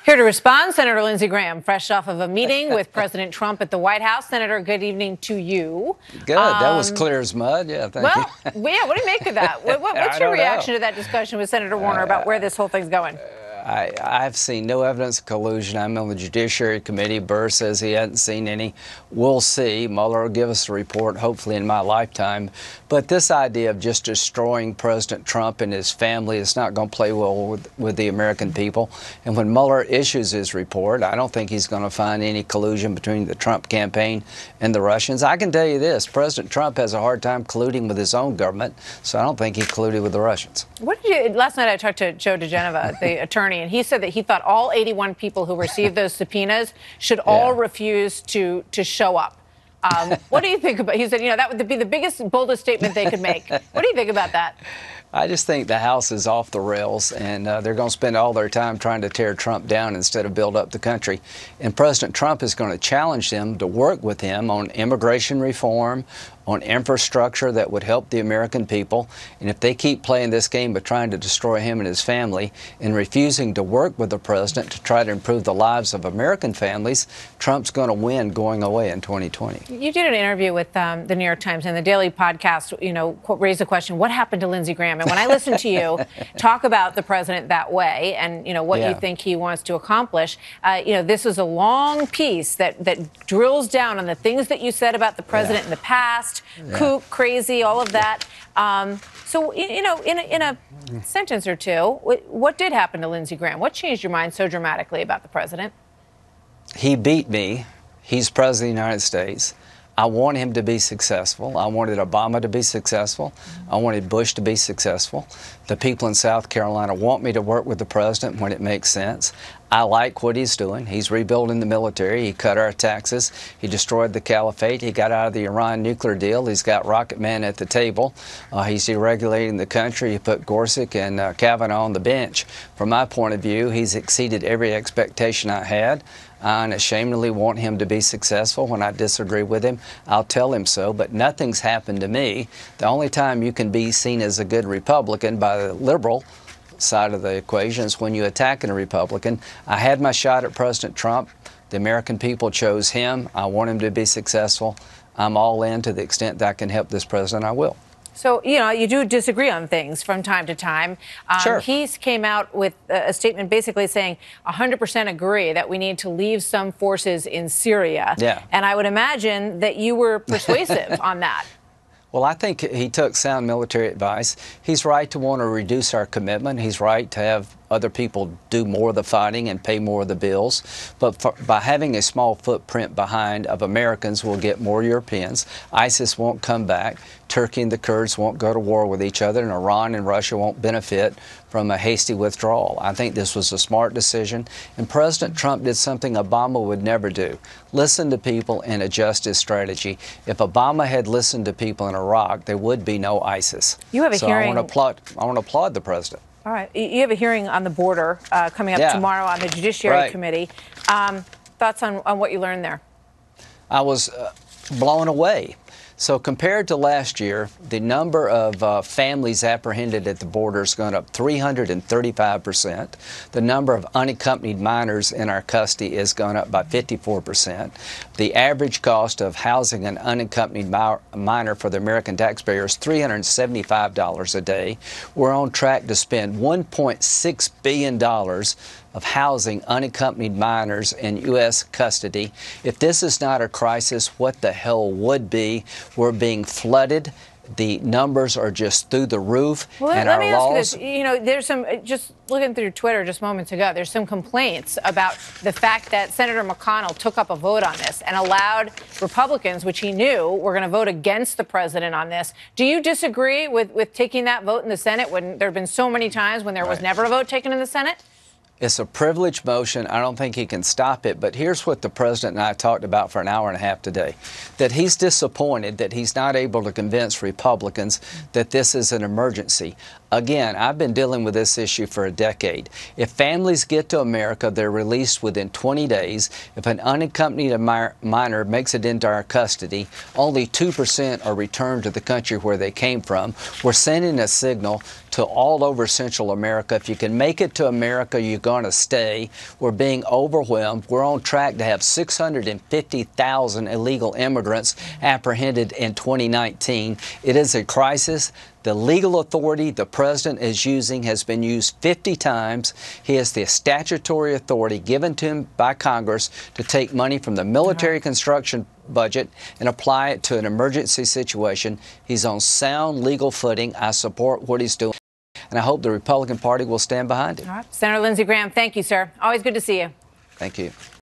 Here to respond, Senator Lindsey Graham, fresh off of a meeting with President Trump at the White House. Senator, good evening to you. Good. That was clear as mud. Yeah, thank you. Well, yeah, what do you make of that? What's your reaction to that discussion with Senator Warner about where this whole thing's going? I've seen no evidence of collusion. I'm on the Judiciary Committee. Burr says he hasn't seen any. We'll see. Mueller will give us a report, hopefully in my lifetime. But this idea of just destroying President Trump and his family is not going to play well with the American people. And when Mueller issues his report, I don't think he's going to find any collusion between the Trump campaign and the Russians. I can tell you this, President Trump has a hard time colluding with his own government, so I don't think he colluded with the Russians. Last night I talked to Joe DeGeneva, the attorney, and he said that he thought all 81 people who received those subpoenas should all refuse to show up. What do you think about? He said, that would be the biggest, boldest statement they could make. What do you think about that? I just think the House is off the rails, and they're going to spend all their time trying to tear Trump down instead of build up the country. And President Trump is going to challenge them to work with him on immigration reform, on infrastructure that would help the American people. And if they keep playing this game of trying to destroy him and his family and refusing to work with the president to try to improve the lives of American families, Trump's going to win going away in 2020. You did an interview with the New York Times, and the Daily Podcast, raised the question, what happened to Lindsey Graham? And when I listen to you talk about the president that way and, what you think he wants to accomplish, this is a long piece that drills down on the things that you said about the president in the past, kook, crazy, all of that. So, in a sentence or two, what did happen to Lindsey Graham? What changed your mind so dramatically about the president? He beat me. He's president of the United States. I want him to be successful. I wanted Obama to be successful. I wanted Bush to be successful. The people in South Carolina want me to work with the president when it makes sense. I like what he's doing. He's rebuilding the military. He cut our taxes. He destroyed the caliphate. He got out of the Iran nuclear deal. He's got Rocket Man at the table. He's deregulating the country. He put Gorsuch and Kavanaugh on the bench. From my point of view, he's exceeded every expectation I had. I unashamedly want him to be successful. When I disagree with him, I'll tell him so, but nothing's happened to me. The only time you can be seen as a good Republican by the liberal side of the equation is when you attack a Republican. I had my shot at President Trump. The American people chose him. I want him to be successful. I'm all in. To the extent that I can help this president, I will. So, you do disagree on things from time to time. Sure. He came out with a statement basically saying 100% agree that we need to leave some forces in Syria. Yeah. And I would imagine that you were persuasive on that. Well, I think he took sound military advice. He's right to want to reduce our commitment. He's right to have other people do more of the fighting and pay more of the bills. But by having a small footprint behind of Americans, we'll get more Europeans. ISIS won't come back. Turkey and the Kurds won't go to war with each other, and Iran and Russia won't benefit from a hasty withdrawal. I think this was a smart decision, and President Trump did something Obama would never do: listen to people and adjust his strategy. If Obama had listened to people in Iraq, there would be no ISIS. You have a hearing. I want to applaud the president. All right. You have a hearing on the border coming up tomorrow on the Judiciary Committee. Thoughts on what you learned there? I was blown away. So compared to last year, the number of families apprehended at the border has gone up 335%. The number of unaccompanied minors in our custody has gone up by 54%. The average cost of housing an unaccompanied minor for the American taxpayer is $375 a day. We're on track to spend $1.6 billion of housing unaccompanied minors in U.S. custody. If this is not a crisis, what the hell would be? We're being flooded. The numbers are just through the roof. Well, and let our me laws. Ask you this. There's some, just looking through Twitter just moments ago, there's some complaints about the fact that Senator McConnell took up a vote on this and allowed Republicans, which he knew were going to vote against the president on this. Do you disagree with taking that vote in the Senate when there have been so many times when there was never a vote taken in the Senate? It's a privileged motion. I don't think he can stop it. But here's what the president and I talked about for an hour and a half today, that he's disappointed that he's not able to convince Republicans that this is an emergency. Again, I've been dealing with this issue for a decade. If families get to America, they're released within 20 days. If an unaccompanied minor makes it into our custody, only 2% are returned to the country where they came from. We're sending a signal to all over Central America. If you can make it to America, you're going to stay. We're being overwhelmed. We're on track to have 650,000 illegal immigrants apprehended in 2019. It is a crisis. The legal authority the president is using has been used 50 times. He has the statutory authority given to him by Congress to take money from the military construction budget and apply it to an emergency situation. He's on sound legal footing. I support what he's doing, and I hope the Republican Party will stand behind him. All right. Senator Lindsey Graham, thank you, sir. Always good to see you. Thank you.